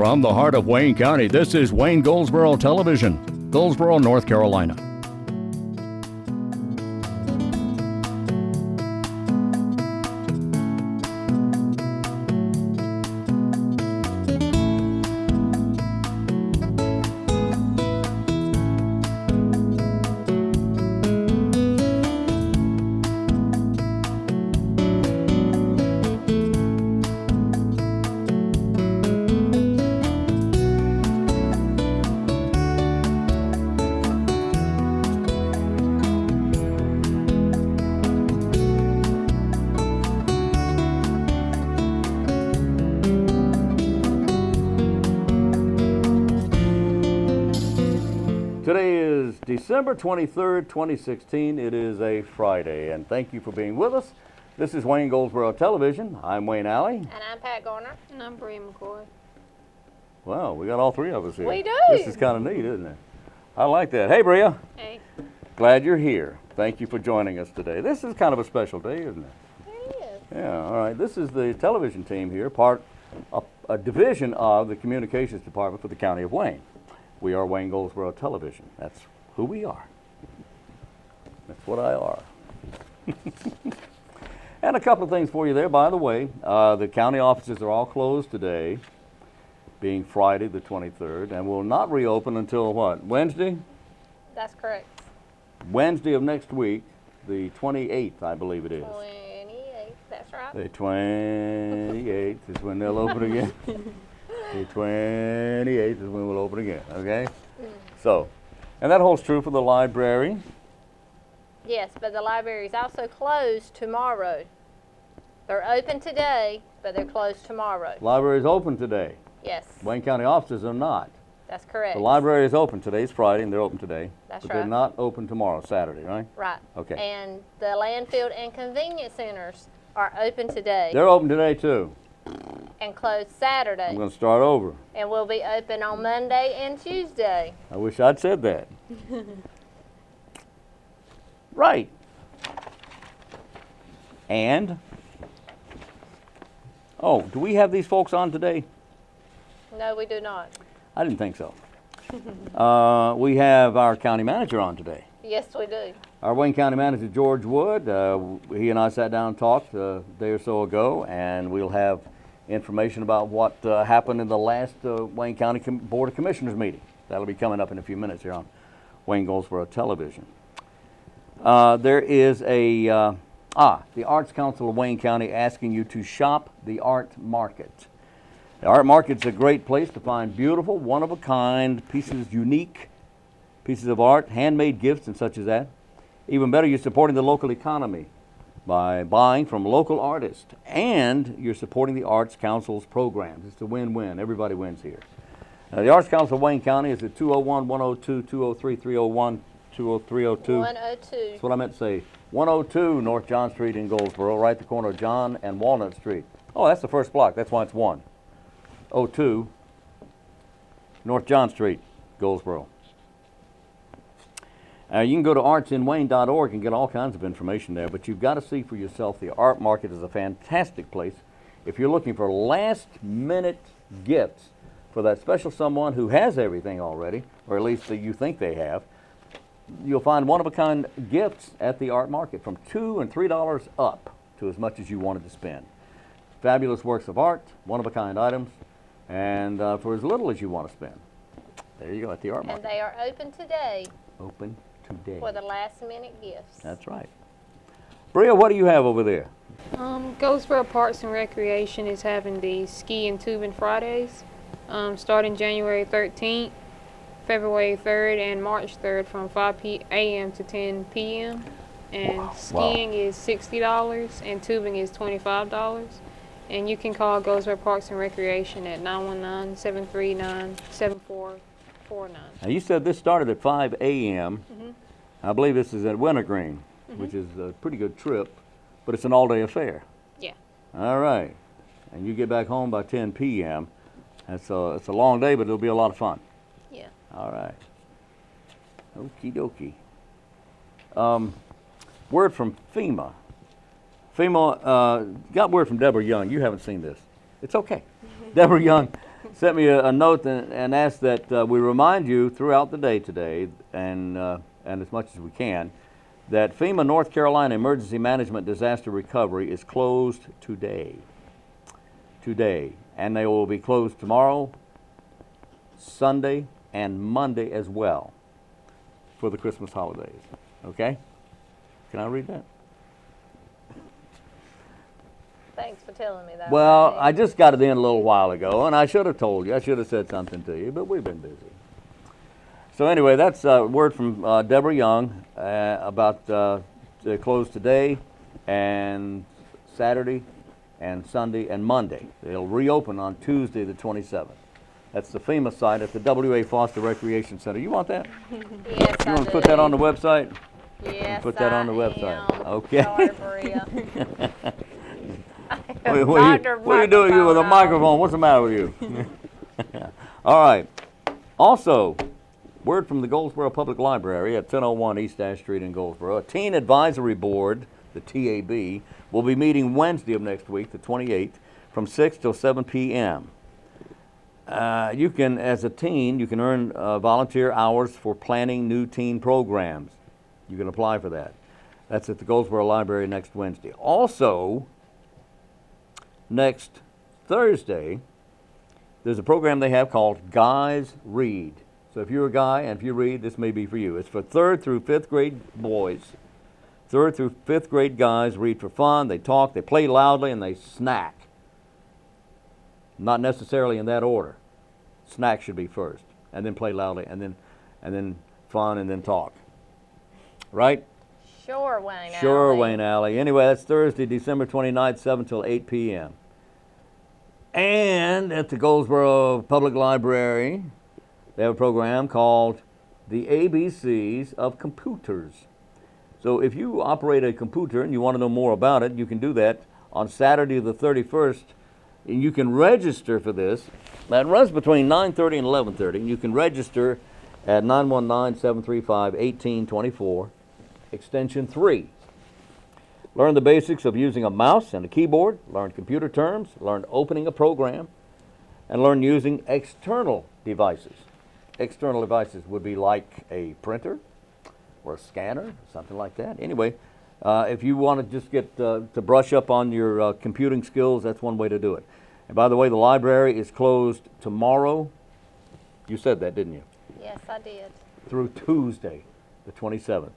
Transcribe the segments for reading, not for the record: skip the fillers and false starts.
From the heart of Wayne County, this is Wayne Goldsboro Television, Goldsboro, North Carolina. Today is December 23rd, 2016. It is a Friday, and thank you for being with us. This is Wayne Goldsboro Television. I'm Wayne Alley. And I'm Pat Garner. And I'm Bree McCoy. Wow, we got all three of us here. We do. This is kind of neat, isn't it? I like that. Hey, Bria. Hey. Glad you're here. Thank you for joining us today. This is kind of a special day, isn't it? It is. Yeah, all right. This is the television team here, a division of the communications department for the County of Wayne. We are Wayne Goldsboro Television. That's who we are. That's what I are. And a couple of things for you there, by the way. The county offices are all closed today, being Friday the 23rd, and will not reopen until what, Wednesday? That's correct. Wednesday of next week, the 28th, I believe it is. 28th, that's right. The 28th is when they'll open again. The 28th is when we'll open again, okay? So, and that holds true for the library. Yes, but the library is also closed tomorrow. They're open today, but they're closed tomorrow. Library is open today. Yes, Wayne County offices are not. that's correct. The library is open. Today's Friday, and they're open today. That's but they're right. not open tomorrow, Saturday, right? Right. Okay. And the landfill and convenience centers are open today They're open today, too. and closed I'm Saturday. going to start over. And will be open on Monday and Tuesday. I wish I'd said that. Right. And, oh, do we have these folks on today? No, we do not. I didn't think so. We have our county manager on today. Yes, we do. Our Wayne County manager, George Wood, he and I sat down and talked a day or so ago, and we'll have information about what happened in the last Wayne County Board of Commissioners meeting. That'll be coming up in a few minutes here on Wayne Goldsboro Television. There is the Arts Council of Wayne County asking you to shop the art market. The art market's a great place to find beautiful, one-of-a-kind pieces, unique pieces of art, handmade gifts and such as that. Even better, you're supporting the local economy by buying from local artists, and you're supporting the Arts Council's programs. It's a win-win. Everybody wins here. The Arts Council of Wayne County is at 201-102-203-301, 20302. 102. That's what I meant to say. 102 North John Street in Goldsboro, right at the corner of John and Walnut Street. Oh, that's the first block. That's why it's 102 North John Street, Goldsboro. You can go to artsinwayne.org and get all kinds of information there, but you've got to see for yourself. The art market is a fantastic place. If you're looking for last-minute gifts for that special someone who has everything already, or at least that you think they have, you'll find one-of-a-kind gifts at the art market from $2 and $3 up to as much as you wanted to spend. Fabulous works of art, one-of-a-kind items, and for as little as you want to spend. There you go, at the art market. And they are open today Open today. for the last minute gifts. That's right. Bria, what do you have over there? Goldsboro Parks and Recreation is having the Ski and Tubing Fridays starting January 13th, February 3rd, and March 3rd from 5 a.m. to 10 p.m. And skiing is $60 and tubing is $25. And you can call Goldsboro Parks and Recreation at 919-739-7449. Now, you said this started at 5 a.m. I believe this is at Wintergreen, which is a pretty good trip, but it's an all-day affair. Yeah. All right. And you get back home by 10 p.m. It's a long day, but it'll be a lot of fun. Yeah. All right. Okie dokie. Word from FEMA. FEMA got word from Deborah Young. You haven't seen this. It's okay. Deborah Young sent me a note and asked that we remind you throughout the day today, and as much as we can, that FEMA North Carolina Emergency Management Disaster Recovery is closed today. Today. And they will be closed tomorrow, Sunday, and Monday as well for the Christmas holidays. Okay? Can I read that? Thanks for telling me that. Well, Randy. I just got it in a little while ago, and I should have told you. I should have said something to you, but we've been busy. So anyway, that's a word from Deborah Young about they close today and Saturday and Sunday and Monday. They'll reopen on Tuesday the 27th. That's the FEMA site at the W.A. Foster Recreation Center. You want that? Yes, You I want to put that do. on the website? Yes, put that on the I website. am. Okay. Sorry, Maria. What are you doing here with a microphone? What's the matter with you? All right. Also, word from the Goldsboro Public Library at 1001 East Ash Street in Goldsboro. A Teen Advisory Board, the TAB, will be meeting Wednesday of next week, the 28th, from 6 till 7 p.m. You can, as a teen, you can earn volunteer hours for planning new teen programs. You can apply for that. That's at the Goldsboro Library next Wednesday. Also, next Thursday, there's a program they have called Guys Read. So if you're a guy and if you read, this may be for you. It's for 3rd through 5th grade boys. 3rd through 5th grade guys read for fun, they talk, they play loudly, and they snack. Not necessarily in that order. Snack should be first, and then play loudly, and then fun, and then talk. Right? Sure, Wayne. Sure, Alley. Wayne Alley. Anyway, that's Thursday, December 29th, 7 till 8 p.m. And at the Goldsboro Public Library, they have a program called The ABCs of Computers. So if you operate a computer and you want to know more about it, you can do that on Saturday the 31st. And you can register for this. That runs between 9:30 and 11:30. And you can register at 919-735-1824, extension 3. Learn the basics of using a mouse and a keyboard, learn computer terms, learn opening a program, and learn using external devices. External devices would be like a printer or a scanner, something like that. Anyway, if you want to just get to brush up on your computing skills, that's one way to do it. And by the way, the library is closed tomorrow. You said that, didn't you? Yes, I did. Through Tuesday, the 27th.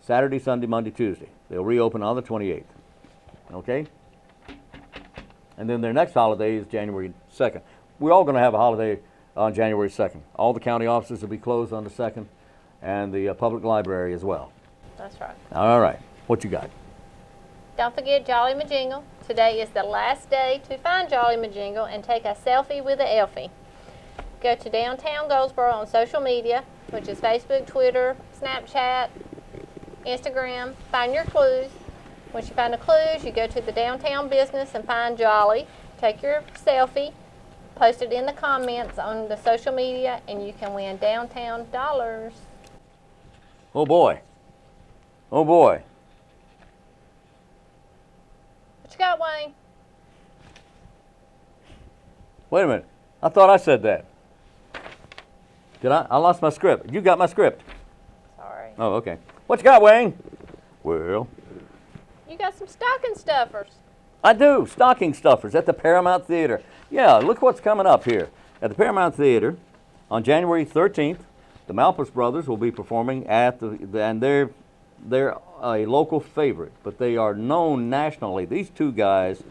Saturday, Sunday, Monday, Tuesday. They'll reopen on the 28th. Okay? And then their next holiday is January 2nd. We're all going to have a holiday on January 2nd. All the county offices will be closed on the 2nd, and the public library as well. That's right. All right. What you got? Don't forget Jolly Majingle. Today is the last day to find Jolly Majingle and take a selfie with the Elfie. Go to Downtown Goldsboro on social media, which is Facebook, Twitter, Snapchat, Instagram. Find your clues. Once you find the clues, you go to the downtown business and find Jolly. Take your selfie, post it in the comments on the social media, and you can win downtown dollars. Oh, boy. Oh, boy. What you got, Wayne? Wait a minute. I thought I said that. Did I? I lost my script. You got my script. Sorry. Oh, okay. What you got, Wayne? Well, You got some stocking stuffers. I do. Stocking stuffers at the Paramount Theater. Yeah, look what's coming up here. At the Paramount Theater on January 13th, the Malpas Brothers will be performing at and they're a local favorite, but they are known nationally. These two guys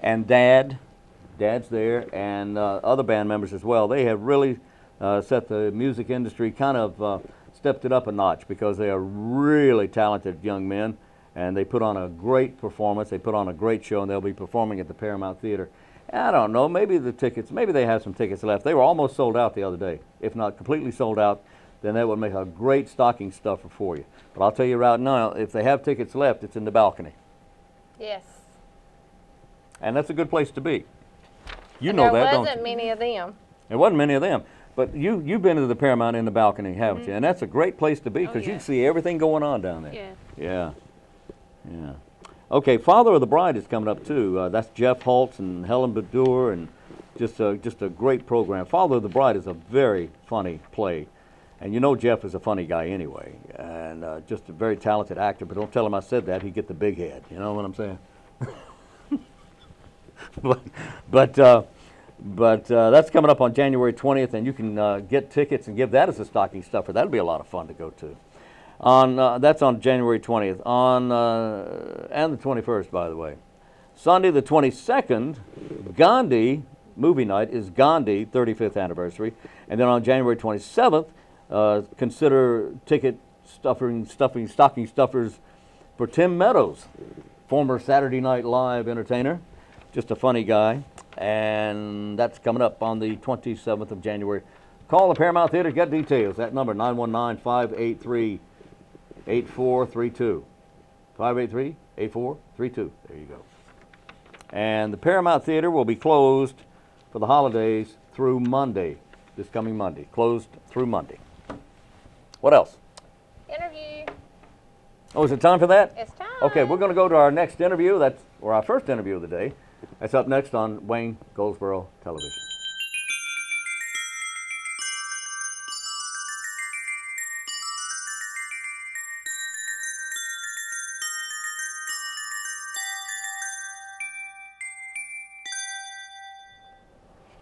and Dad's there, and other band members as well. They have really set the music industry, kind of stepped it up a notch, because they are really talented young men, and they put on a great performance. They put on a great show, and they'll be performing at the Paramount Theater. I don't know, maybe they have some tickets left. They were almost sold out the other day. If not completely sold out, then that would make a great stocking stuffer for you. But I'll tell you right now, if they have tickets left, it's in the balcony. Yes. And that's a good place to be. You And know that, there don't wasn't you? many of them. There wasn't many of them. But you've been to the Paramount in the balcony, haven't you? And that's a great place to be, because you yeah. can see everything going on down there. Yeah. Yeah. Yeah. Okay, Father of the Bride is coming up too. That's Jeff Holtz and Helen Badur and just a great program. Father of the Bride is a very funny play. And you know Jeff is a funny guy anyway, and just a very talented actor, but don't tell him I said that, he'd get the big head, you know what I'm saying? but that's coming up on January 20th, and you can get tickets and give that as a stocking stuffer. That'll be a lot of fun to go to. That's on January 20th, and the 21st, by the way. Sunday the 22nd, Gandhi movie night is Gandhi 35th anniversary, and then on January 27th, consider ticket stocking stuffers for Tim Meadows, former Saturday Night Live entertainer, just a funny guy, and that's coming up on the 27th of January. Call the Paramount Theater to get details. That number, 919-583-8432. 583-8432. There you go. And the Paramount Theater will be closed for the holidays through Monday, this coming Monday. Closed through Monday. What else? Interview. Oh, is it time for that? It's time. Okay, we're going to go to our next interview. Or our first interview of the day. That's up next on Wayne Goldsboro Television.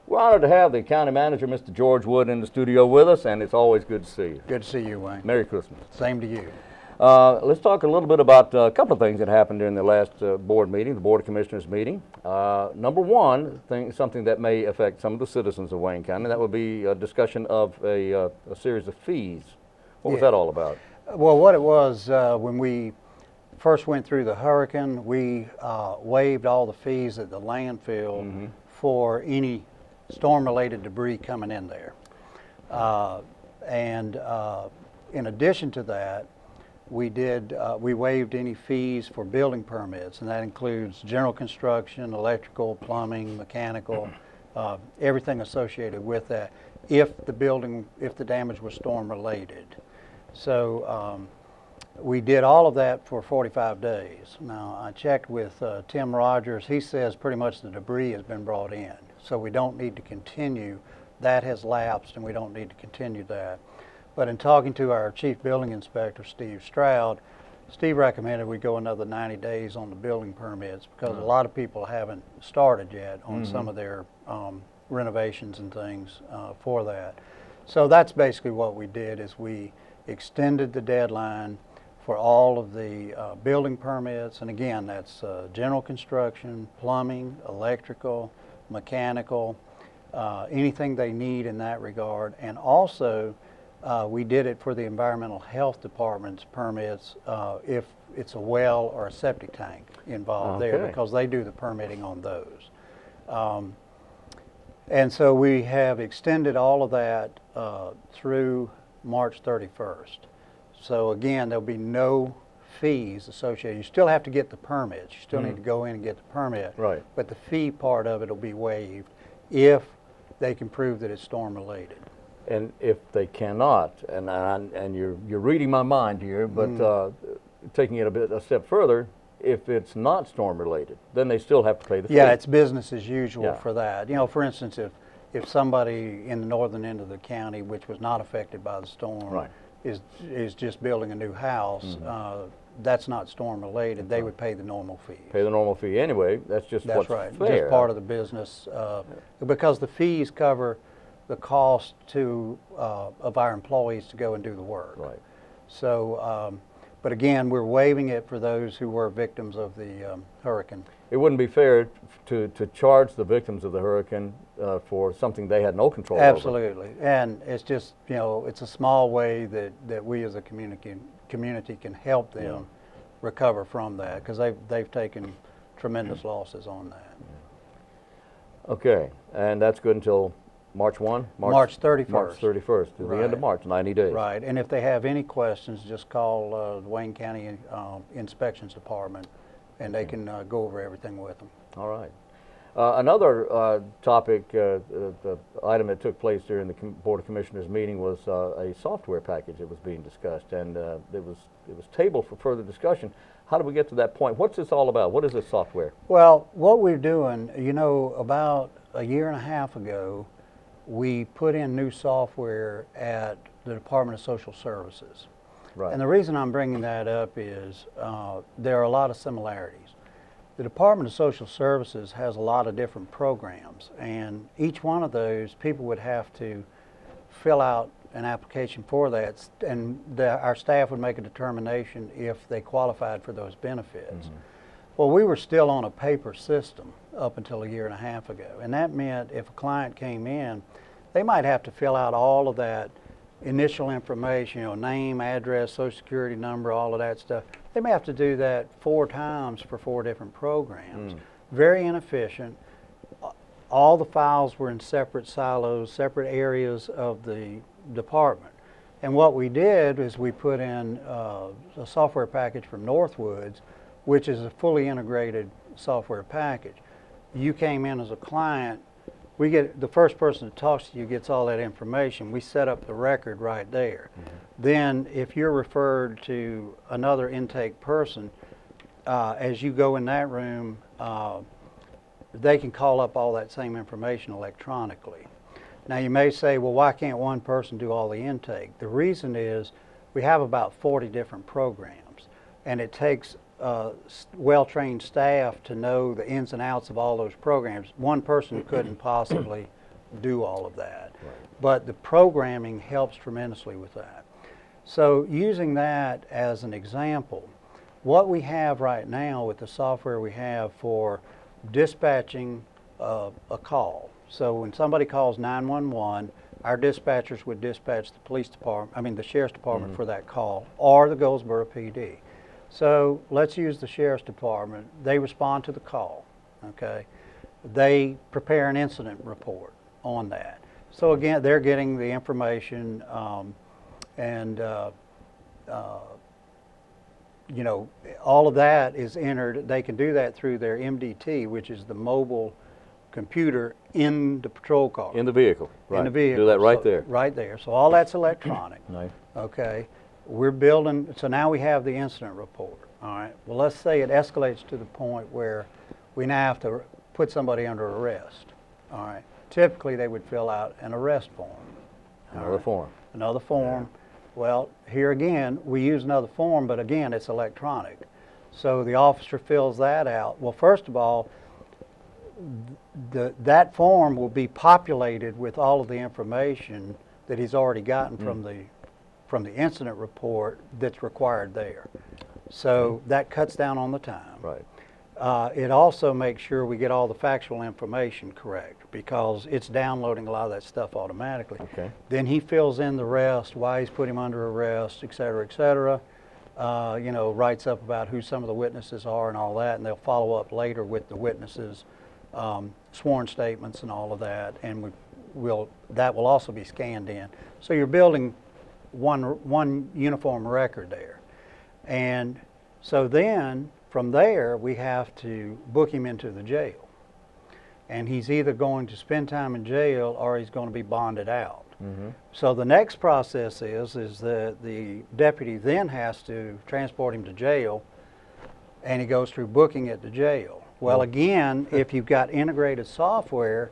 We're honored to have the county manager, Mr. George Wood, in the studio with us, and it's always good to see you. Good to see you, Wayne. Merry Christmas. Same to you. Let's talk a little bit about a couple of things that happened during the last board meeting, the Board of Commissioners meeting. Number one, something that may affect some of the citizens of Wayne County, that would be a discussion of a series of fees. What was that all about? Well, what it was, when we first went through the hurricane, we waived all the fees at the landfill for any storm-related debris coming in there. In addition to that, we waived any fees for building permits, and that includes general construction, electrical, plumbing, mechanical, everything associated with that, if the damage was storm-related. So we did all of that for 45 days. Now, I checked with Tim Rogers. He says pretty much the debris has been brought in, so we don't need to continue. That has lapsed, and we don't need to continue that. But in talking to our chief building inspector, Steve Stroud, Steve recommended we go another 90 days on the building permits because a lot of people haven't started yet on some of their renovations and things for that. So that's basically what we did, is we extended the deadline for all of the building permits, and again, that's general construction, plumbing, electrical, mechanical, anything they need in that regard. And also, we did it for the environmental health department's permits if it's a well or a septic tank involved there, because they do the permitting on those. And so we have extended all of that through March 31st. So again, there'll be no fees associated. You still have to get the permit. You still need to go in and get the permit. Right. But the fee part of it will be waived if they can prove that it's storm related. And if they cannot, and you're reading my mind here, but taking it a step further, if it's not storm related, then they still have to pay the fee. Yeah, it's business as usual for that. You know, for instance, if somebody in the northern end of the county, which was not affected by the storm, is just building a new house, that's not storm related. They would pay the normal fee. Pay the normal fee anyway. That's just what's right. fair. Just part of the business, because the fees cover the cost of our employees to go and do the work. Right. So, but again, we're waiving it for those who were victims of the hurricane. It wouldn't be fair to charge the victims of the hurricane for something they had no control over. Absolutely, and it's just, you know, it's a small way that we as a community can help them recover from that, because they've taken tremendous losses on that. Okay, and that's good until March 1? March 31st. March 31st, to the end of March, 90 days. Right, and if they have any questions, just call the Wayne County Inspections Department, and they can go over everything with them. All right. Another topic, the item that took place during the Board of Commissioners meeting was a software package that was being discussed, and it was tabled for further discussion. How did we get to that point? What's this all about? What is this software? Well, what we're doing, you know, about a year and a half ago, we put in new software at the Department of Social Services. Right. And the reason I'm bringing that up is there are a lot of similarities. The Department of Social Services has a lot of different programs, and each one of those people would have to fill out an application for that, and our staff would make a determination if they qualified for those benefits. Well, we were still on a paper system up until a year and a half ago, and that meant if a client came in, they might have to fill out all of that initial information, name, address, social security number, all of that stuff. They may have to do that 4 times for 4 different programs. Very inefficient. All the files were in separate silos, separate areas of the department. And what we did is we put in a software package from Northwoods, which is a fully integrated software package. You came in as a client, we get the first person that talks to you gets all that information. We set up the record right there. Then if you're referred to another intake person, as you go in that room, they can call up all that same information electronically. Now you may say, well, why can't one person do all the intake? The reason is we have about 40 different programs, and it takes well-trained staff to know the ins and outs of all those programs. One person couldn't possibly do all of that. But the programming helps tremendously with that. So using that as an example, what we have right now with the software we have for dispatching a call. So when somebody calls 911, our dispatchers would dispatch the police department, the sheriff's department for that call, or the Goldsboro PD. So let's use the sheriff's department. They respond to the call, okay? They prepare an incident report on that. So again, they're getting the information and all of that is entered. They can do that through their MDT, which is the mobile computer in the patrol car. In the vehicle, right. In the vehicle. Do that right So- there. Right there. So all that's electronic. Nice. Okay. We're building, so now we have the incident report. All right. Well, let's say it escalates to the point where we now have to put somebody under arrest. All right. Typically, they would fill out an arrest form. All Another right. form. Another form. Well, here again, we use another form, but again, it's electronic. So the officer fills that out. Well, first of all, that form will be populated with all of the information that he's already gotten from the incident report that's required there. So that cuts down on the time. Right. It also makes sure we get all the factual information correct because it's downloading a lot of that stuff automatically. Okay. Then he fills in the rest, why he's put him under arrest, et cetera, et cetera. Writes up about who some of the witnesses are and all that, and they'll follow up later with the witnesses' sworn statements and all of that, and that will also be scanned in. So you're building one uniform record there. And so then from there we have to book him into the jail, and he's either going to spend time in jail or he's going to be bonded out. So the next process is that the deputy then has to transport him to jail, and he goes through booking at the jail. Well, again, if you've got integrated software,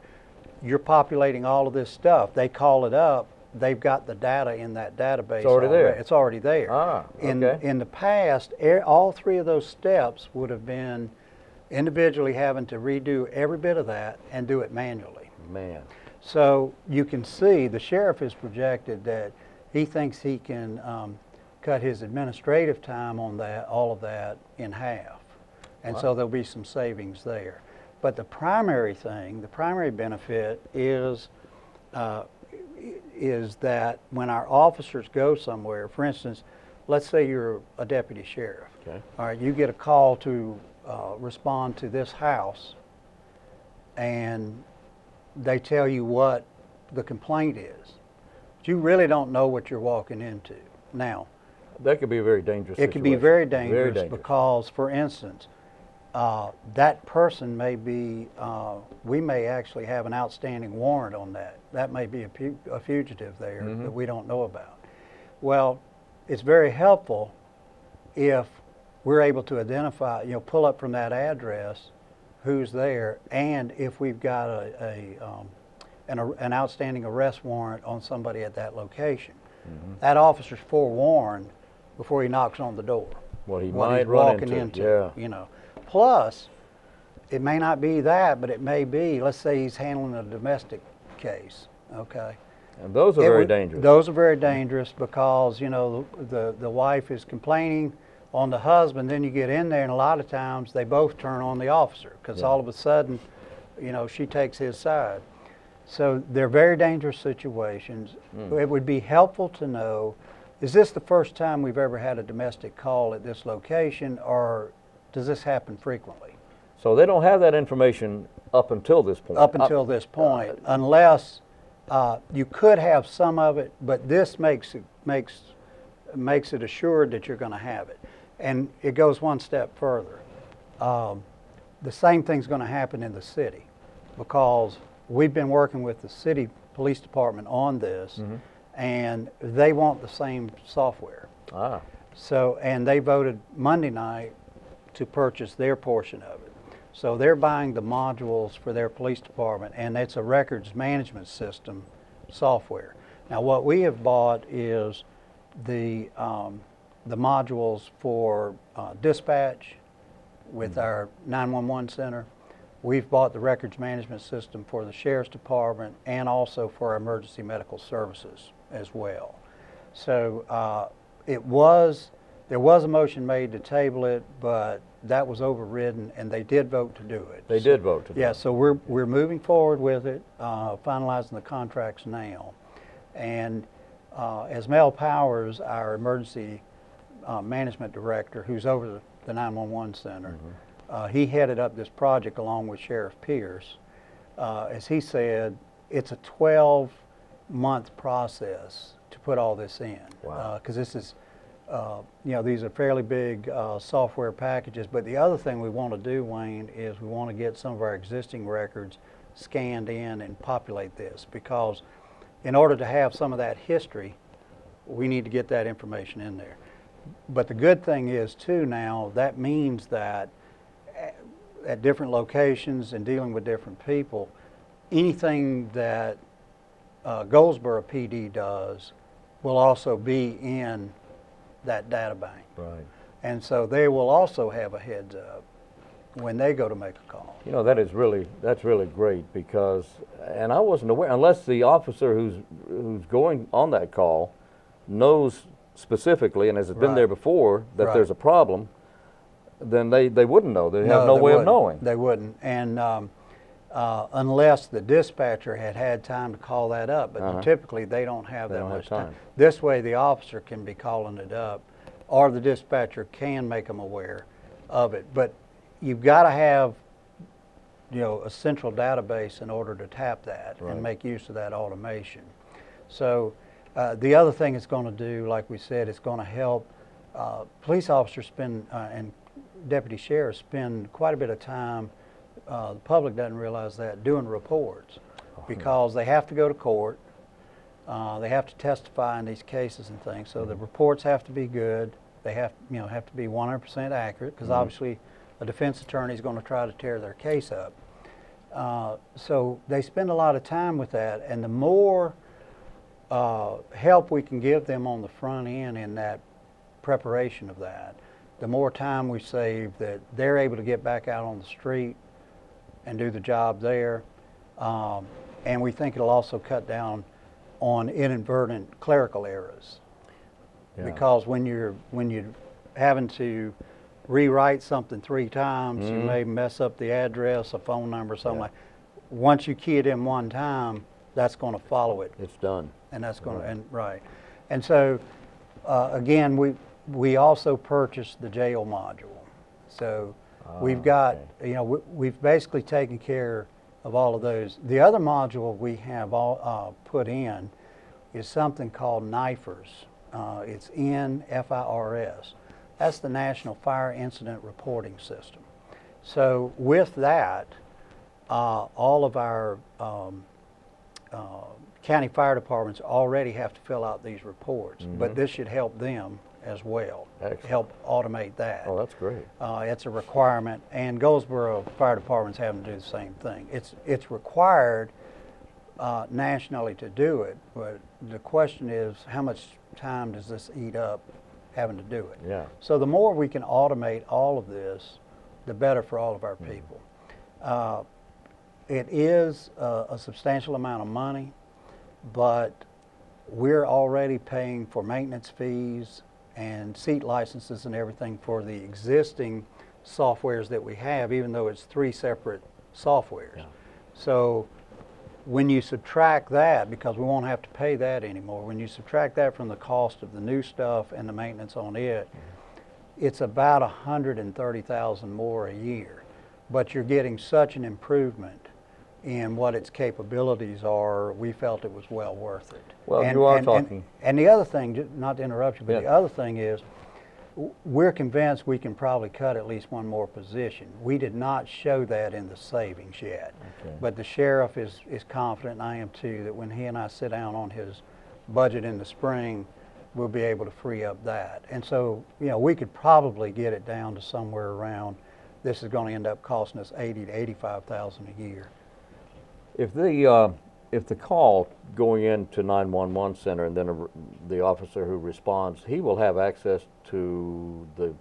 you're populating all of this stuff. They call it up. They've got the data in that database. It's already there. It's already there. Okay. In the past, all 3 of those steps would have been individually having to redo every bit of that and do it manually. Man. So you can see the sheriff has projected that he thinks he can cut his administrative time on that, all of that, in half. And so there'll be some savings there. But the primary thing, the primary benefit is that when our officers go somewhere, for instance, let's say you're a deputy sheriff. Okay. All right, you get a call to respond to this house, and they tell you what the complaint is. But you really don't know what you're walking into. Now, That could be a very dangerous it can be situation. very dangerous because, for instance, that person may be, we may actually have an outstanding warrant on that. That may be a fugitive there that we don't know about. Well, it's very helpful if we're able to identify, pull up from that address who's there, and if we've got an outstanding arrest warrant on somebody at that location. That officer's forewarned before he knocks on the door. What he What might he's run walking into, yeah. you know. Plus, it may not be that, but it may be, let's say he's handling a domestic case, okay? And those are It very would- dangerous. Those are very dangerous because, you know, the wife is complaining on the husband, then you get in there and a lot of times they both turn on the officer because Yeah. all of a sudden, you know, she takes his side. So they're very dangerous situations. It would be helpful to know, is this the first time we've ever had a domestic call at this location, or does this happen frequently? So they don't have that information up until this point. Up until this point, unless you could have some of it, but this makes it assured that you're going to have it. And it goes one step further. The same thing's going to happen in the city because we've been working with the city police department on this, and they want the same software. Ah, So, and they voted Monday night to purchase their portion of it. So they're buying the modules for their police department, and it's a records management system software. Now, what we have bought is the modules for dispatch with our 911 center. We've bought the records management system for the sheriff's department and also for our emergency medical services as well. So there was a motion made to table it, but that was overridden, and they did vote to do it. they did vote to do Yeah, it. so we're moving forward with it, finalizing the contracts now. And as Mel Powers, our emergency management director, who's over the 911 center, he headed up this project along with Sheriff Pierce. As he said, it's a 12-month process to put all this in. Wow. Because this is, you know, these are fairly big software packages. But the other thing we want to do, Wayne, is we want to get some of our existing records scanned in and populate this, because in order to have some of that history, we need to get that information in there. But the good thing is, too, now, that means that at different locations and dealing with different people, anything that Goldsboro PD does will also be in that data bank. Right. And so they will also have a heads up when they go to make a call. You know, that's really great because, and I wasn't aware, unless the officer who's going on that call knows specifically and has been there Right. before that Right. there's a problem, then they wouldn't know. They have no they way of wouldn't. knowing. They wouldn't. And unless the dispatcher had had time to call that up, but typically they don't have They that don't have much time. time. This way the officer can be calling it up, or the dispatcher can make them aware of it. But you've got to have, you know, a central database in order to tap that Right. and make use of that automation. So the other thing it's going to do, like we said, it's going to help police officers spend and deputy sheriffs spend quite a bit of time. The public doesn't realize that, doing reports, because they have to go to court. They have to testify in these cases and things. So the reports have to be good. They have to be 100% accurate, because obviously a defense attorney is going to try to tear their case up. So they spend a lot of time with that, and the more help we can give them on the front end in that preparation of that, the more time we save that they're able to get back out on the street and do the job there. And we think it'll also cut down on inadvertent clerical errors. Yeah. Because when you're having to rewrite something 3 times, you may mess up the address, a phone number, something Yeah. like. Once you key it in one time, that's going to follow it, It's done. and that's going to right. And so again, we also purchased the jail module. So we've got, okay. you know, we've basically taken care of all of those. The other module we have all put in is something called NIFIRS. It's NFIRS. That's the National Fire Incident Reporting System. So with that, all of our county fire departments already have to fill out these reports, but this should help them as well. Excellent. Help automate that. Oh, that's great. It's a requirement, and Goldsboro Fire Department's having to do the same thing. It's required nationally to do it, but the question is, how much time does this eat up having to do it? Yeah. So the more we can automate all of this, the better for all of our people. It is a substantial amount of money, but we're already paying for maintenance fees and seat licenses and everything for the existing softwares that we have, even though it's 3 separate softwares. Yeah. So when you subtract that, because we won't have to pay that anymore, when you subtract that from the cost of the new stuff and the maintenance on it, it's about $130,000 more a year. But you're getting such an improvement in what its capabilities are, we felt it was well worth it. Well, you are talking. And the other thing, not to interrupt you, but Yeah. the other thing is, we're convinced we can probably cut at least one more position. We did not show that in the savings yet. Okay. But the sheriff is confident, and I am too, that when he and I sit down on his budget in the spring, we'll be able to free up that. And so, you know, we could probably get it down to somewhere around, this is going to end up costing us $80,000 to $85,000 a year. If the call going into 911 center and then the officer who responds, he will have access to the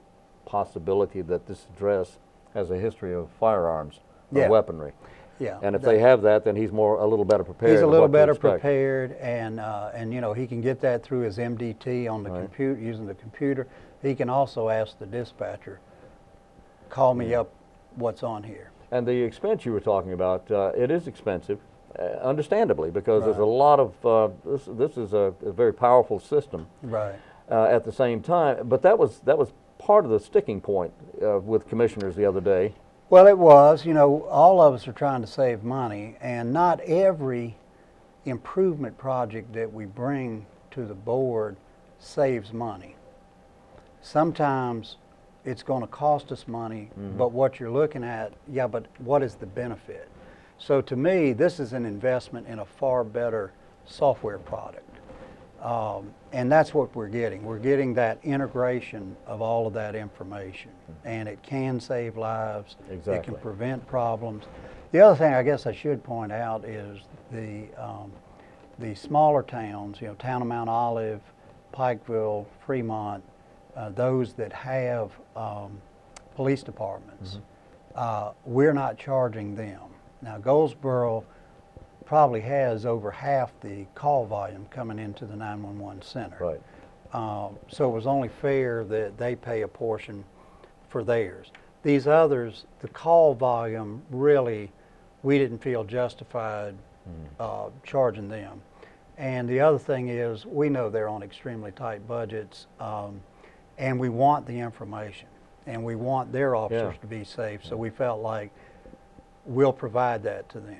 possibility that this address has a history of firearms or Yeah. weaponry. Yeah. And if they have that, then he's a little better prepared. He's a of little what to better expect. prepared, and you know, he can get that through his MDT on the Right. computer, using the computer. He can also ask the dispatcher, call me up, what's on here. And the expense you were talking about, it is expensive, understandably, because there's a Right. lot of, this is a very powerful system Right. at the same time. But that was part of the sticking point with commissioners the other day. Well, it was. You know, all of us are trying to save money, and not every improvement project that we bring to the board saves money. Sometimes it's going to cost us money, but what you're looking at, yeah, but what is the benefit? So to me, this is an investment in a far better software product. And that's what we're getting. We're getting that integration of all of that information. And it can save lives. It Exactly. can prevent problems. The other thing I guess I should point out is the smaller towns, you know, Town of Mount Olive, Pikeville, Fremont, those that have police departments, we're not charging them. Now, Goldsboro probably has over half the call volume coming into the 911 center. Right. So it was only fair that they pay a portion for theirs. These others, the call volume, really, we didn't feel justified charging them. And the other thing is, we know they're on extremely tight budgets, and we want the information, and we want their officers Yeah. to be safe, so we felt like we'll provide that to them.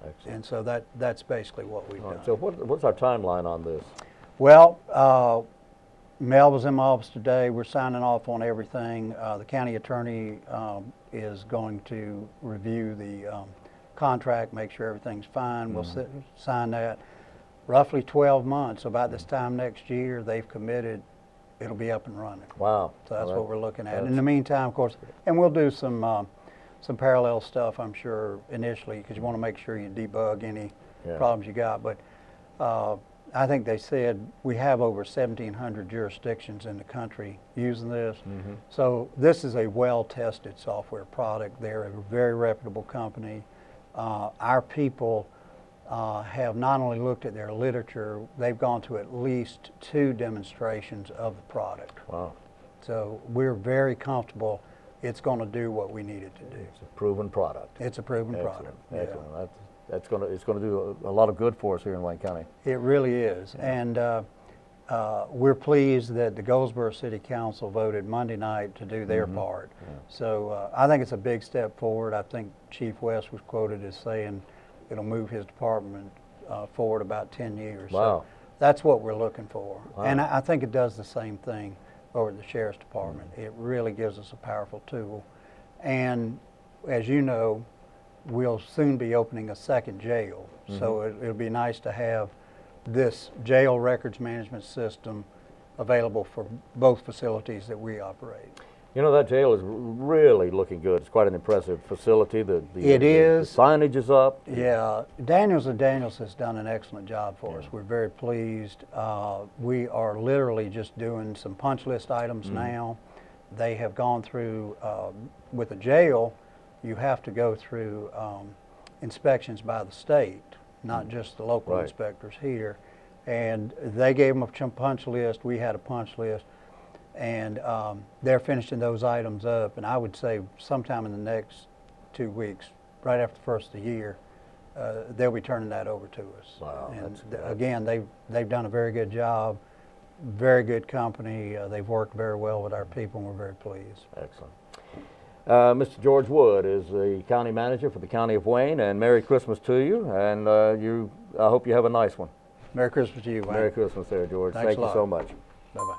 Excellent. And so that's basically what we've All done. right, so what's our timeline on this? Well, Mel was in my office today. We're signing off on everything. The county attorney is going to review the contract, make sure everything's fine. We'll sign that. Roughly 12 months, about this time next year, they've committed, it'll be up and running. Wow. So that's Well, what we're looking at. that's- In the meantime, of course, and we'll do some parallel stuff, I'm sure, initially, because you want to make sure you debug any Yeah. problems you got. But I think they said we have over 1,700 jurisdictions in the country using this. So this is a well-tested software product. They're a very reputable company. Our people have not only looked at their literature, they've gone to at least 2 demonstrations of the product. Wow. So we're very comfortable it's going to do what we need it to do. It's a proven product. It's a proven Excellent. product. Yeah. Excellent. It's going to do a lot of good for us here in Wayne County. It really is. And we're pleased that the Goldsboro City Council voted Monday night to do their part. So I think it's a big step forward. I think Chief West was quoted as saying it'll move his department forward about 10 years. Wow. So that's what we're looking for. Wow. And I think it does the same thing over at the Sheriff's Department. It really gives us a powerful tool. And as you know, we'll soon be opening a second jail. So it'll be nice to have this jail records management system available for both facilities that we operate. You know, that jail is really looking good. It's quite an impressive facility. It is. The signage is up. Yeah, Daniels and Daniels has done an excellent job for us. We're very pleased. We are literally just doing some punch list items now. They have gone through, with the jail, you have to go through inspections by the state, not just the local Right. inspectors here. And they gave them a punch list, we had a punch list, and they're finishing those items up. And I would say sometime in the next 2 weeks, right after the first of the year, they'll be turning that over to us. Wow, And that's good. again, they've done a very good job, very good company. They've worked very well with our people, and we're very pleased. Excellent. Mr. George Wood is the county manager for the County of Wayne, and Merry Christmas to you, and I hope you have a nice one. Merry Christmas to you, Wayne. Merry Christmas there, George. Thanks Thank a you lot. so much. Bye-bye.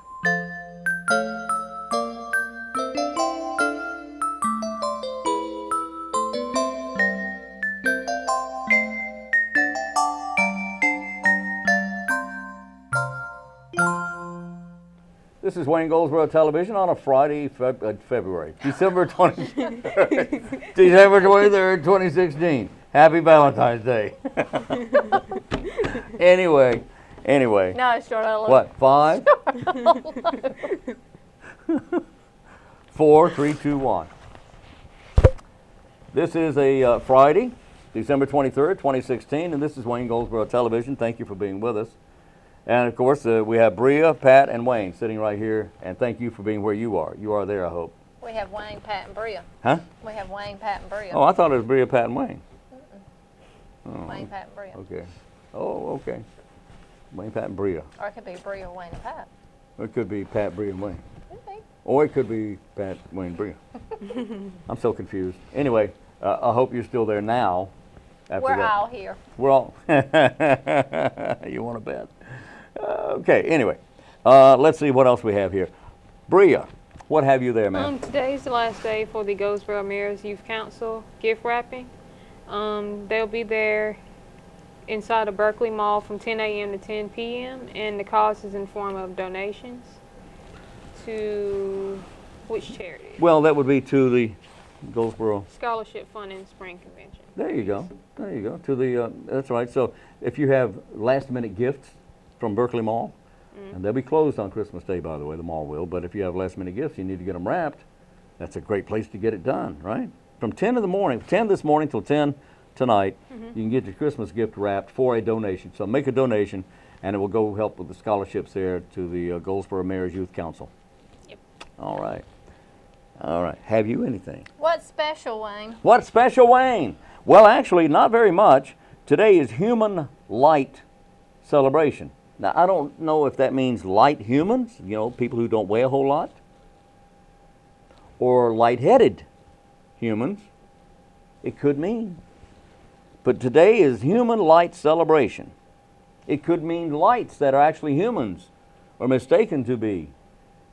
This is Wayne Goldsboro Television on a Friday, February, December 23rd, December 23rd, 2016. Happy Valentine's Day. Anyway. No, start all over. What, 5? 4, 3, 2, 1. This is a Friday, December 23rd, 2016, and this is Wayne Goldsboro Television. Thank you for being with us. And of course, we have Bria, Pat, and Wayne sitting right here, and thank you for being where you are. You are there, I hope. We have Wayne, Pat, and Bria. Huh? We have Wayne, Pat, and Bria. Oh, I thought it was Bria, Pat, and Wayne. Wayne, Pat, and Bria. Okay. Oh, okay. Wayne, Pat, and Bria. Or it could be Bria, Wayne, and Pat. Or it could be Pat, Bria, and Wayne. Could be. Or it could be Pat, Wayne, Bria. I'm so confused. Anyway, I hope you're still there now. After We're that. all here. We're all. You want to bet? Okay. Anyway, let's see what else we have here. Bria, what have you there, ma'am? Today's the last day for the Goldsboro Mayor's Youth Council gift wrapping. They'll be there inside of Berkeley Mall from 10 a.m. to 10 p.m. and the cost is in form of donations to which charity? Well, that would be to the Goldsboro. Scholarship Fund and Spring Convention. There you go. There you go. To the. That's right. So if you have last-minute gifts from Berkeley Mall, and they'll be closed on Christmas Day, by the way, the mall will. But if you have last-minute gifts, you need to get them wrapped. That's a great place to get it done, right? From 10 in the morning, 10 this morning till 10 tonight, you can get your Christmas gift wrapped for a donation. So make a donation, and it will go help with the scholarships there to the Goldsboro Mayor's Youth Council. Yep. All right. All right. Have you anything? What's special, Wayne? What's special, Wayne? Well, actually, not very much. Today is Human Light Celebration. Now, I don't know if that means light humans, you know, people who don't weigh a whole lot, or lightheaded humans. It could mean. But today is Human Light Celebration. It could mean lights that are actually humans or mistaken to be.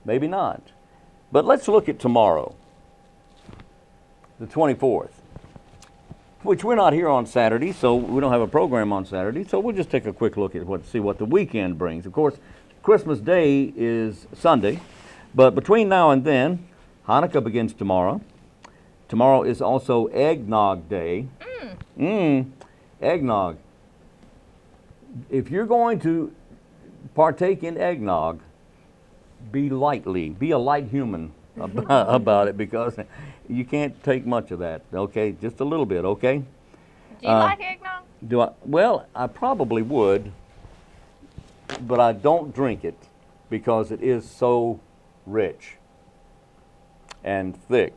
Maybe not. But let's look at tomorrow, the 24th, which we're not here on Saturday, so we don't have a program on Saturday, so we'll just take a quick look at see what the weekend brings. Of course, Christmas Day is Sunday, but between now and then, Hanukkah begins tomorrow. Tomorrow is also Eggnog Day. Eggnog. If you're going to partake in eggnog, be a light human about it, because you can't take much of that, okay? Just a little bit, okay? Do you like eggnog? Do I? Well, I probably would, but I don't drink it because it is so rich and thick.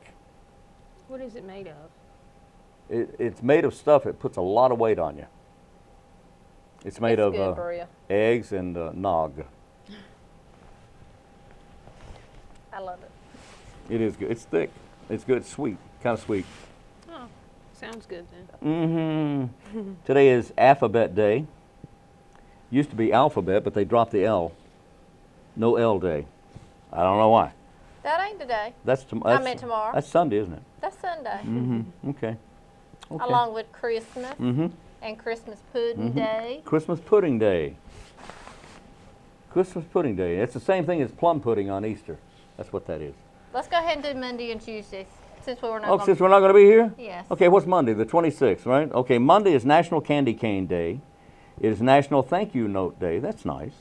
What is it made of? It's made of stuff that puts a lot of weight on you. It's made It's of good, Bria. eggs and nog. I love it. It is good. It's thick. It's good. It's sweet. Kind of sweet. Oh, sounds good then. Today is Alphabet Day. Used to be Alphabet, but they dropped the L. No L Day. I don't know why. That ain't today. That's I meant tomorrow. That's Sunday, isn't it? That's Sunday. Okay. Okay. Along with Christmas and Christmas Pudding Day. Christmas Pudding Day. Christmas pudding day. It's the same thing as plum pudding on Easter. That's what that is. Let's go ahead and do Monday and Tuesdays, since we were not Oh, going since we're not going to be here? Yes. Okay, what's Monday? The 26th, right? Okay, Monday is National Candy Cane Day. It is National Thank You Note Day. That's nice.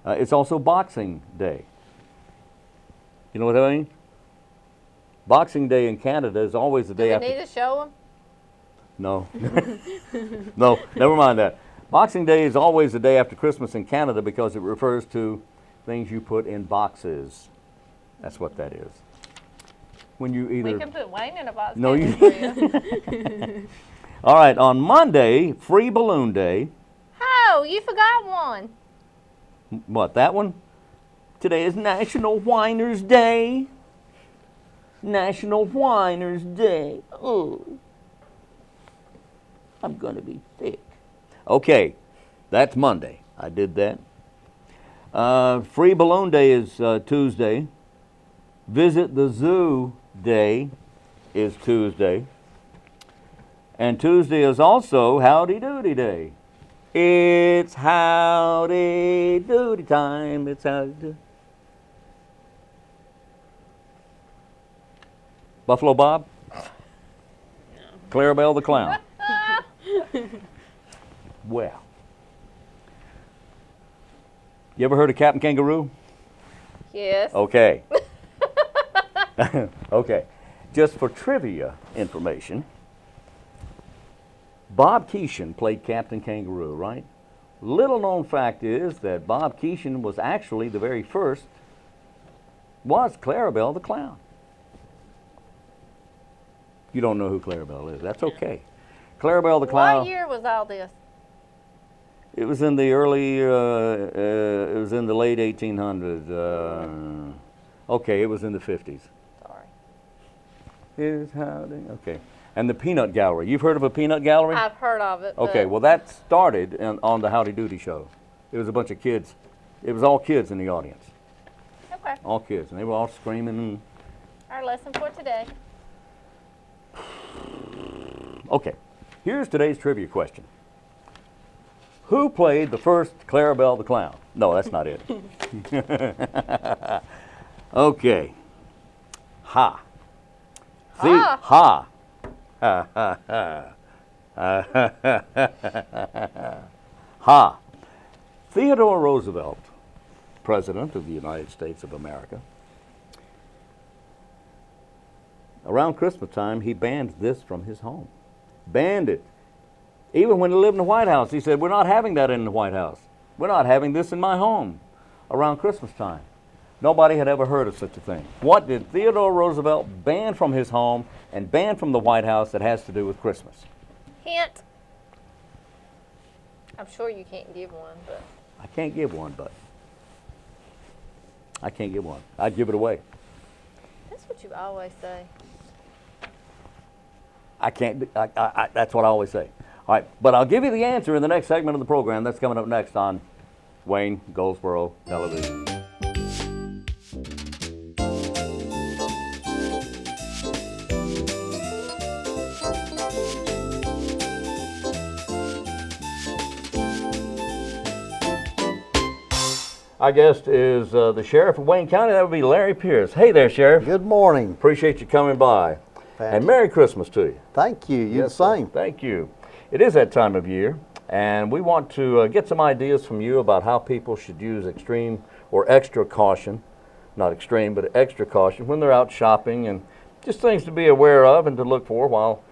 It's also Boxing Day. You know what I mean? Boxing Day in Canada is always the Do day we after. need to show them? No. No, never mind that. Boxing Day is always the day after Christmas in Canada because it refers to things you put in boxes. That's what that is. When you either. We can put Wayne in a box. No, can't you. we? All right, on Monday, Free Balloon Day. Oh, you forgot one. What, that one? Today is National Whiners Day. National Whiners Day. Oh, I'm going to be thick. Okay, that's Monday. I did that. Free Balloon Day is Tuesday. Visit the Zoo Day is Tuesday. And Tuesday is also Howdy Doody Day. It's Howdy Doody time. It's Howdy Doody. Buffalo Bob? Clarabelle the Clown. Well. You ever heard of Captain Kangaroo? Yes. Okay. Okay. Just for trivia information, Bob Keeshan played Captain Kangaroo, right? Little known fact is that Bob Keeshan was actually the very first, was Clarabelle the Clown. You don't know who Clarabelle is. That's okay. Clarabelle the Clown. What year was all this? It was in the early, it was in the late 1800s. Okay, it was in the 50s. Sorry. Here's Howdy. Okay. And the Peanut Gallery. You've heard of a Peanut Gallery? I've heard of it. Okay, but well that started on the Howdy Doody show. It was a bunch of kids. It was all kids in the audience. Okay. All kids. And they were all screaming. And Our lesson for today. okay, here's today's trivia question. Who played the first Clarabelle the Clown? No, that's not it. Okay. Ha. See, Ha. ha. Ha, ha, ha. Ha, ha, ha. Ha. Theodore Roosevelt, President of the United States of America, around Christmas time, he banned this from his home. Banned it. Even when he lived in the White House, he said, we're not having that in the White House. We're not having this in my home around Christmas time. Nobody had ever heard of such a thing. What did Theodore Roosevelt ban from his home and ban from the White House that has to do with Christmas? Hint. I'm sure you can't give one, but I can't give one, but I can't give one. I'd give it away. that's what you always say. I can't, that's what I always say. All right, but I'll give you the answer in the next segment of the program. That's coming up next on Wayne Goldsboro Television. Our guest is the Sheriff of Wayne County. That would be Larry Pierce. Hey there, Sheriff. Good morning. Appreciate you coming by. Thank And you. Merry Christmas to you. Thank you. You the sir. same. Thank you. It is that time of year, and we want to get some ideas from you about how people should use extreme or extra caution, not extreme, but extra caution when they're out shopping, and just things to be aware of and to look for while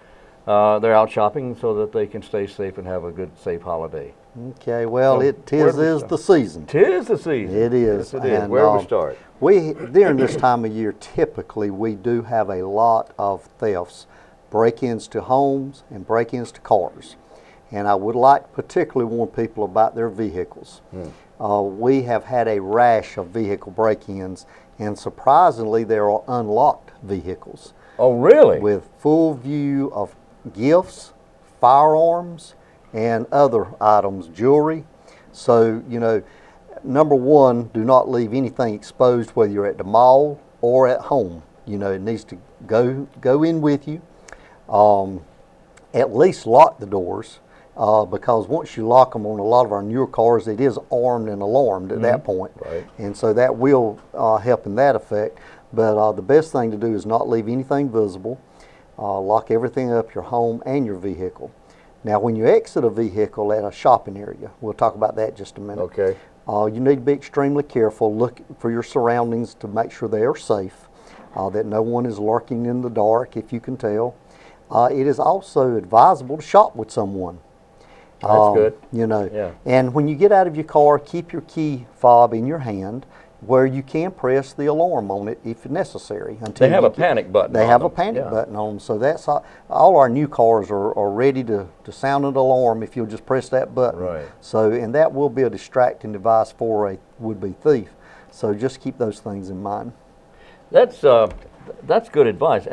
they're out shopping so that they can stay safe and have a good, safe holiday. Okay. Well, So, it where is do we is start? the season. Tis the season. It is. Yes, it is. And, Where do we start? We during this time of year, typically we do have a lot of thefts, break-ins to homes and break-ins to cars. And I would like to particularly warn people about their vehicles. We have had a rash of vehicle break-ins, and surprisingly, there are unlocked vehicles Oh, really? with full view of gifts, firearms, and other items, jewelry. So, you know, number one, do not leave anything exposed, whether you're at the mall or at home. You know, it needs to go in with you. At least lock the doors. because once you lock them on a lot of our newer cars, it is armed and alarmed at that point. Right. And so that will help in that effect. But the best thing to do is not leave anything visible. Lock everything up, your home and your vehicle. Now, when you exit a vehicle at a shopping area, we'll talk about that in just a minute. Okay. You need to be extremely careful. Look for your surroundings to make sure they are safe, that no one is lurking in the dark, if you can tell. It is also advisable to shop with someone. That's good. You know, Yeah. and when you get out of your car, keep your key fob in your hand, where you can press the alarm on it if necessary. Until They have you a panic button They on have a them. panic Yeah. button on them, so that's all our new cars are ready to sound an alarm if you'll just press that button. Right. So, and that will be a distracting device for a would-be thief. So just keep those things in mind. That's good advice.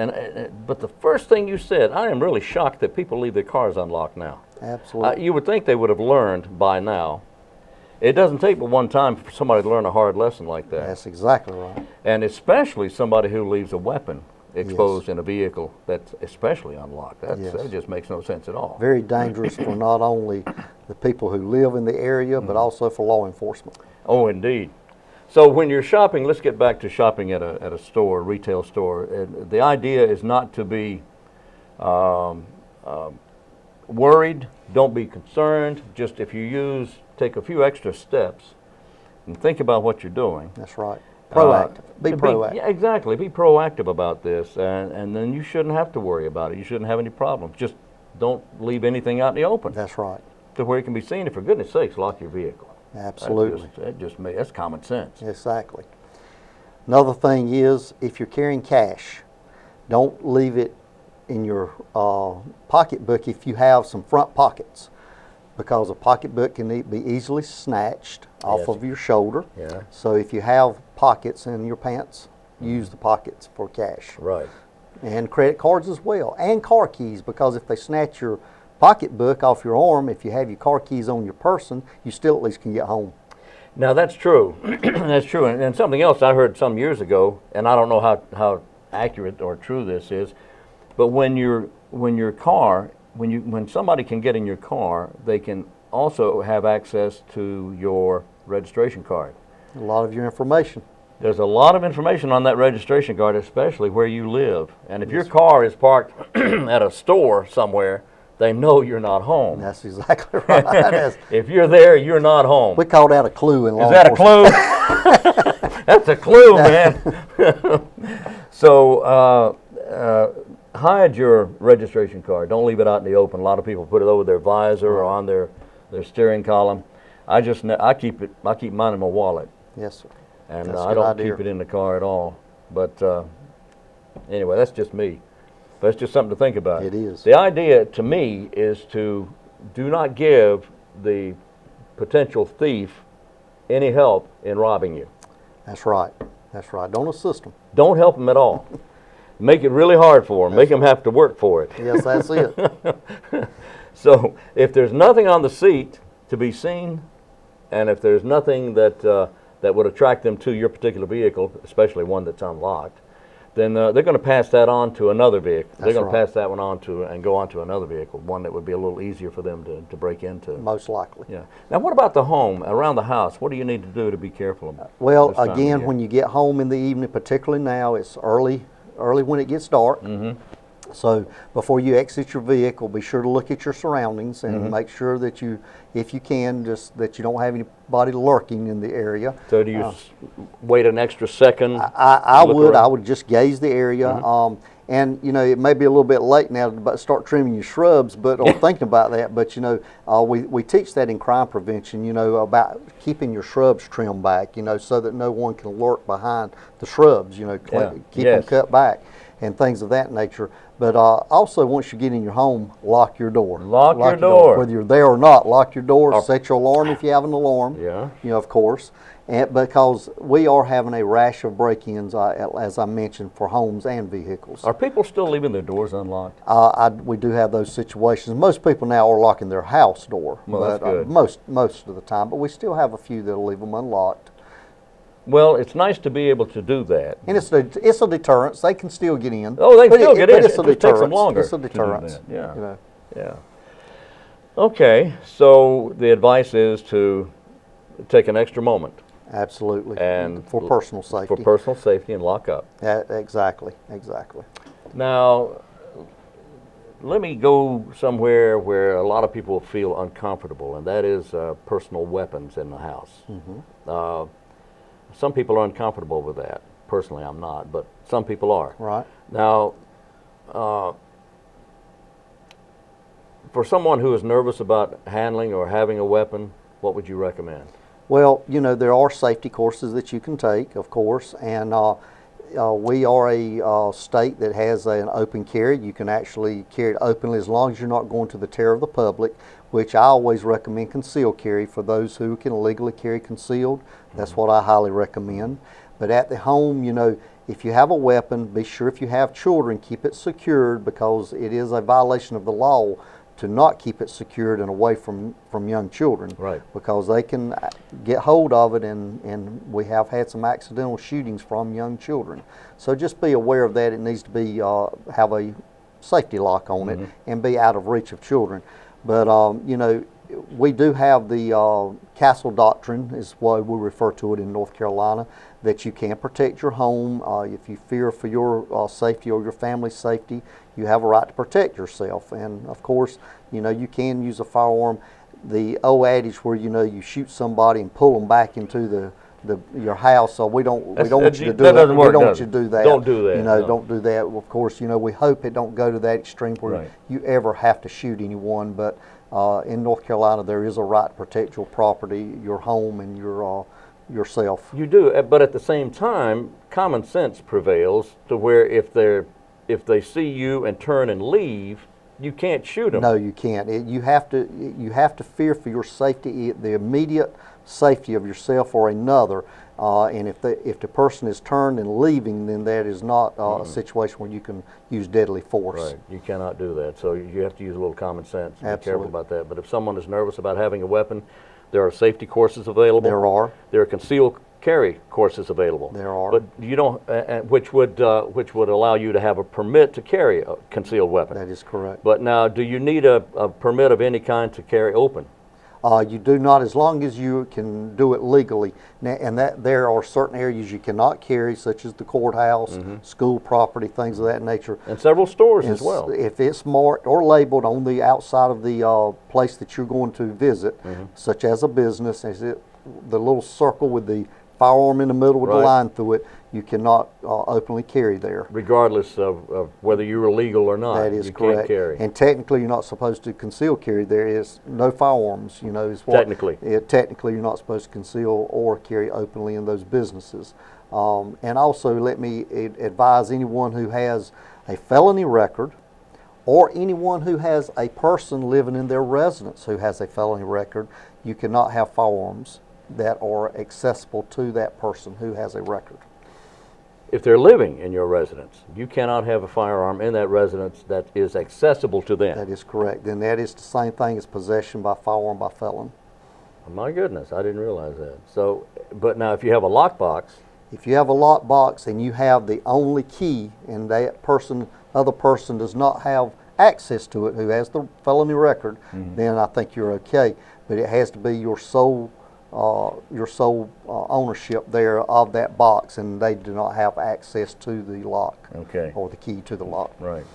But the first thing you said, I am really shocked that people leave their cars unlocked now. Absolutely. You would think they would have learned by now. It doesn't take but one time for somebody to learn a hard lesson like that. That's exactly right. And especially somebody who leaves a weapon exposed in a vehicle that's especially unlocked. Yes. That just makes no sense at all. Very dangerous for not only the people who live in the area, but also for law enforcement. Oh, indeed. So when you're shopping, let's get back to shopping at a store, retail store. The idea is not to be worried. Don't be concerned. Just if you take a few extra steps and think about what you're doing. That's right. Proactive. Be proactive. Yeah, exactly. Be proactive about this, and then you shouldn't have to worry about it. You shouldn't have any problems. Just don't leave anything out in the open That's right. to where it can be seen. And for goodness sakes, lock your vehicle. Absolutely. That's common sense. Exactly. Another thing is, if you're carrying cash, don't leave it in your pocketbook if you have some front pockets, because a pocketbook can be easily snatched off Yes. of your shoulder. Yeah. So if you have pockets in your pants, use the pockets for cash. Right. And credit cards as well, and car keys, because if they snatch your pocketbook off your arm, if you have your car keys on your person, you still at least can get home. Now that's true. That's true. And something else I heard some years ago, and I don't know how accurate or true this is, but when somebody can get in your car, they can also have access to your registration card. A lot of your information. There's a lot of information on that registration card, especially where you live. And if your car is parked at a store somewhere, they know you're not home. That's exactly right. That's- If you're there, you're not home. we call that a clue in law Is that a enforcement. clue? That's a clue, man. So hide your registration card. Don't leave it out in the open. A lot of people put it over their visor or on their steering column. I keep mine in my wallet, Yes, sir. and That's a I good don't idea. keep it in the car at all. But anyway, that's just me. But it's just something to think about. It is. The idea to me is to do not give the potential thief any help in robbing you. That's right. That's right. Don't assist them. Don't help them at all. Make it really hard for them. Make them have to work for it. Yes, that's it. So if there's nothing on the seat to be seen, and if there's nothing that would attract them to your particular vehicle, especially one that's unlocked, then they're going to pass that on to another vehicle. They're That's going right. to pass that one on to and go on to another vehicle, one that would be a little easier for them to break into. Most likely. Yeah. Now, what about the home, around the house? What do you need to do to be careful about? Well, this time of again, year? when you get home in the evening, particularly now, it's early when it gets dark. Mm-hmm. So before you exit your vehicle, be sure to look at your surroundings and Mm-hmm. make sure that you, if you can, just that you don't have anybody lurking in the area. So do you wait an extra second? I Look would. around. I would just gaze the area. Mm-hmm. And, you know, it may be a little bit late now to start trimming your shrubs, but or thinking about that. But, you know, we teach that in crime prevention, you know, about keeping your shrubs trimmed back, you know, so that no one can lurk behind the shrubs, you know, Yeah. keep them Yes. cut back and things of that nature. But also, once you get in your home, lock your door. Lock your door. Whether you're there or not, lock your door. Set your alarm if you have an alarm. Yeah. You know, of course. And because we are having a rash of break-ins, as I mentioned, for homes and vehicles. Are people still leaving their doors unlocked? We do have those situations. Most people now are locking their house door, Well, that's but good. most of the time. But we still have a few that'll leave them unlocked. Well, it's nice to be able to do that. And it's a deterrence. They can still get in. Oh, they can But still get in. But it's a It just takes them deterrence. longer It's a to do deterrence. that. Yeah. You know. Yeah. Okay, so the advice is to take an extra moment Absolutely. and For personal safety. for personal safety and lock up. Exactly, exactly. Now, let me go somewhere where a lot of people feel uncomfortable, and that is personal weapons in the house. Uh, some people are uncomfortable with that. Personally, I'm not, but some people are. Right. Now, for someone who is nervous about handling or having a weapon, what would you recommend? Well, you know, there are safety courses that you can take, of course, and we are a state that has an open carry. You can actually carry it openly as long as you're not going to the terror of the public, which I always recommend concealed carry for those who can legally carry concealed. That's what I highly recommend. But at the home, you know, if you have a weapon, be sure if you have children, keep it secured, because it is a violation of the law to not keep it secured and away from young children. Right. Because they can get hold of it, and we have had some accidental shootings from young children. So just be aware of that. It needs to be have a safety lock on it and be out of reach of children. But you know, we do have the castle doctrine, is what we refer to it in North Carolina, that you can protect your home. If you fear for your safety or your family's safety, you have a right to protect yourself. And of course, you know, you can use a firearm. The old adage where, you know, you shoot somebody and pull them back into your house, so we don't want you to do that doesn't work, we don't want does you it? to do that. Don't do that, You know, no. don't do that. Of course, you know, we hope it don't go to that extreme where Right. you ever have to shoot anyone. But in North Carolina, there is a right to protect your property, your home, and yourself. You do, but at the same time, common sense prevails to where if they see you and turn and leave, you can't shoot them. No, you can't. You have to fear for your safety, the immediate safety of yourself or another. And if the person is turned and leaving, then that is not a situation where you can use deadly force. Right, you cannot do that. So you have to use a little common sense. Be Absolutely. careful about that. But if someone is nervous about having a weapon, there are safety courses available. There are. There are concealed carry courses available. There are. But you don't, which would allow you to have a permit to carry a concealed weapon. That is correct. But now, do you need a permit of any kind to carry open? You do not, as long as you can do it legally. Now, and that there are certain areas you cannot carry, such as the courthouse, school property, things of that nature. And several stores And as well. If it's marked or labeled on the outside of the place that you're going to visit, such as a business, the little circle with the firearm in the middle with the Right. line through it, you cannot openly carry there. Regardless of whether you're illegal or not, That is you correct. can't carry. And technically, you're not supposed to conceal carry. There is no firearms. You know, is what Technically. technically, you're not supposed to conceal or carry openly in those businesses. And also, let me advise anyone who has a felony record, or anyone who has a person living in their residence who has a felony record, you cannot have firearms that are accessible to that person who has a record. If they're living in your residence, you cannot have a firearm in that residence that is accessible to them. That is correct. Then that is the same thing as possession by firearm by felon. My goodness, I didn't realize that. So, but now if you have a lockbox, If you have a lockbox and you have the only key, and that other person does not have access to it, who has the felony record, then I think you're okay. But it has to be your sole ownership there of that box, and they do not have access to the lock. Okay. Or the key to the lock. right?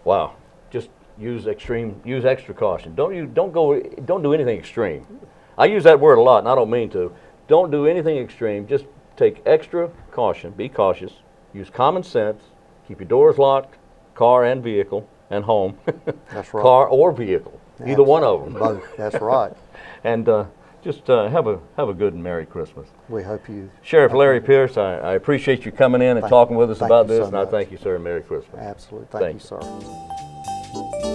Wow, just use extra caution. Don't do anything extreme. I use that word a lot, and I don't mean to. Don't do anything extreme. Just take extra caution. Be cautious. Use common sense. Keep your doors locked, car and vehicle, and home. That's right. Car or vehicle, either one of them. Both. That's right. And just have a good and Merry Christmas. We hope you. Sheriff Larry Pierce, I appreciate you coming in and Thank- talking with us thank about you so this, and I much. thank you, sir, and Merry Christmas. Absolutely. Thank Thank you, sir.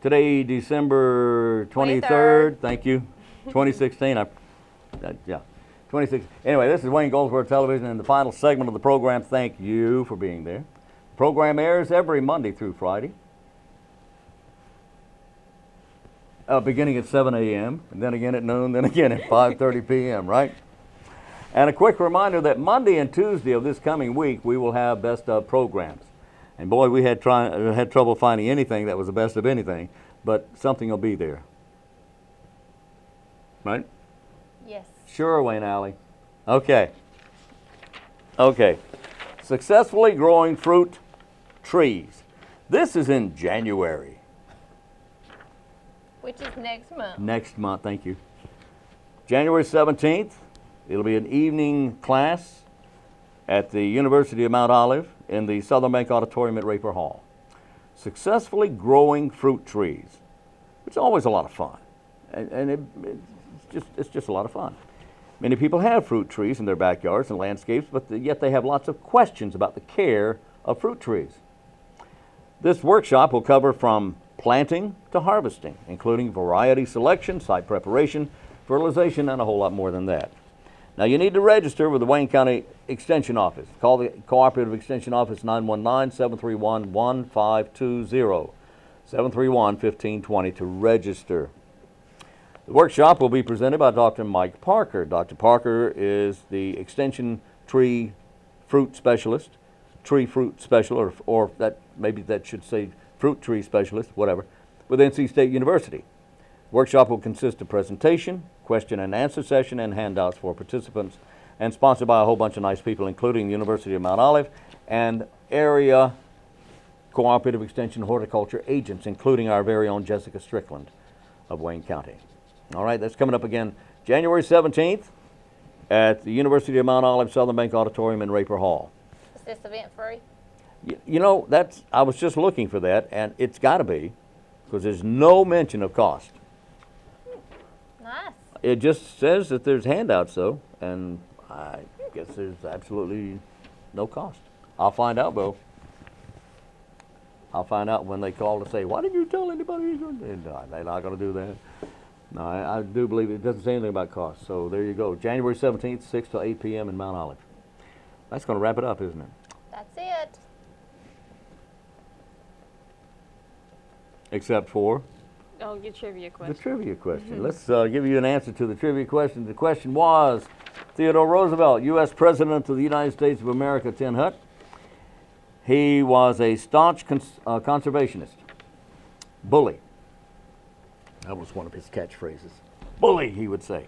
Today, December 23rd, thank you, 2016. Yeah, 2016. Anyway, this is Wayne Goldsboro Television, and the final segment of the program. Thank you for being there. The program airs every Monday through Friday. beginning at 7 a.m., and then again at noon, then again at 5:30 p.m., right? And a quick reminder that Monday and Tuesday of this coming week, we will have best of programs. And boy, we had trouble finding anything that was the best of anything, but something will be there. Right? Yes. Sure, Wayne Alley. Okay. Okay. Successfully growing fruit trees. This is in January. Which is next month. Next month, thank you. January 17th, it'll be an evening class at the University of Mount Olive in the Southern Bank Auditorium at Raper Hall. Successfully growing fruit trees. It's always a lot of fun. And it's just a lot of fun. Many people have fruit trees in their backyards and landscapes, but yet they have lots of questions about the care of fruit trees. This workshop will cover from planting to harvesting, including variety selection, site preparation, fertilization, and a whole lot more than that. Now, you need to register with the Wayne County Extension Office. Call the Cooperative Extension Office 919-731-1520, 731-1520 to register. The workshop will be presented by Dr. Mike Parker. Dr. Parker is the Extension Tree Fruit Specialist, Tree Fruit Specialist, or that maybe that should say Fruit Tree Specialist, whatever, with NC State University. Workshop will consist of presentation, question and answer session, and handouts for participants, and sponsored by a whole bunch of nice people, including the University of Mount Olive and area Cooperative Extension Horticulture agents, including our very own Jessica Strickland of Wayne County. All right, that's coming up again January 17th at the University of Mount Olive Southern Bank Auditorium in Raper Hall. Is this event free? You know, I was just looking for that, and it's got to be, because there's no mention of cost. Nice. It just says that there's handouts, though, and I guess there's absolutely no cost. I'll find out, Bo. I'll find out when they call to say, why didn't you tell anybody? No, they're not going to do that. No, I do believe it doesn't say anything about cost. So there you go. January 17th, 6 to 8 p.m. in Mount Olive. That's going to wrap it up, isn't it? That's it. Except for Oh, your trivia the question. trivia question. Let's give you an answer to the trivia question. The question was, Theodore Roosevelt, U.S. President of the United States of America, Tin Hut. He was a staunch conservationist. Bully. That was one of his catchphrases. Bully, he would say.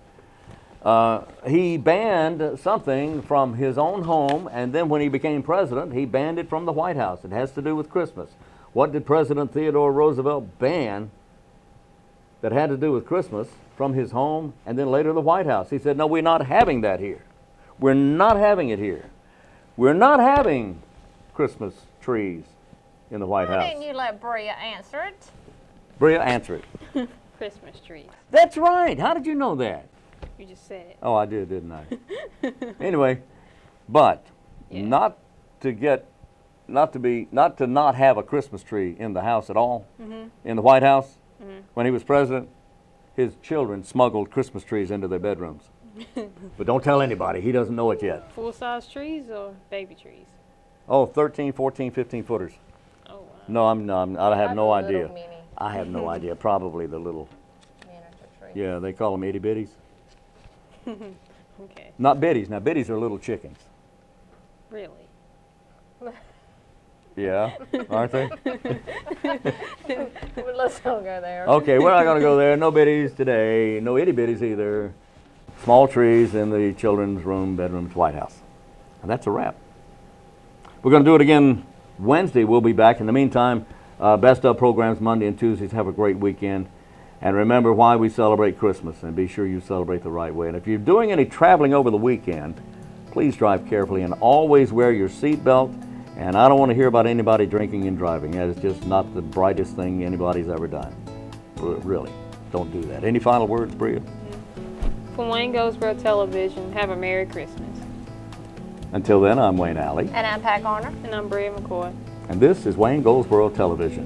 He banned something from his own home, and then when he became president, he banned it from the White House. It has to do with Christmas. What did President Theodore Roosevelt ban that had to do with Christmas from his home and then later the White House? He said, no, we're not having that here. We're not having it here. We're not having Christmas trees in the White Why House. didn't you let Bria answer it? Bria, answer it. Christmas trees. That's right. How did you know that? You just said it. Oh, I did, didn't I? Anyway, but Yeah. not to not have a Christmas tree in the house at all, in the White House. When he was president, his children smuggled Christmas trees into their bedrooms. But don't tell anybody. He doesn't know it yet. Full-size trees or baby trees? Oh, 13, 14, 15 footers. Oh, wow. No, I have no Like a idea. little mini I have no idea. Probably the little, miniature tree. yeah, they call them itty bitties. Okay. Not biddies. Now, biddies are little chickens. Really? Yeah, aren't they? Well, let's not go there. Okay, we're not going to go there. No biddies today. No itty bitties either. Small trees in the children's room, bedrooms, White House. And that's a wrap. We're going to do it again Wednesday. We'll be back. In the meantime, best of programs Monday and Tuesdays. Have a great weekend. And remember why we celebrate Christmas, and be sure you celebrate the right way. And if you're doing any traveling over the weekend, please drive carefully and always wear your seatbelt. And I don't want to hear about anybody drinking and driving. That is just not the brightest thing anybody's ever done. Really, don't do that. Any final words, Bria? From Wayne Goldsboro Television, have a Merry Christmas. Until then, I'm Wayne Alley, And I'm Pat Garner. And I'm Bria McCoy. and this is Wayne Goldsboro Television.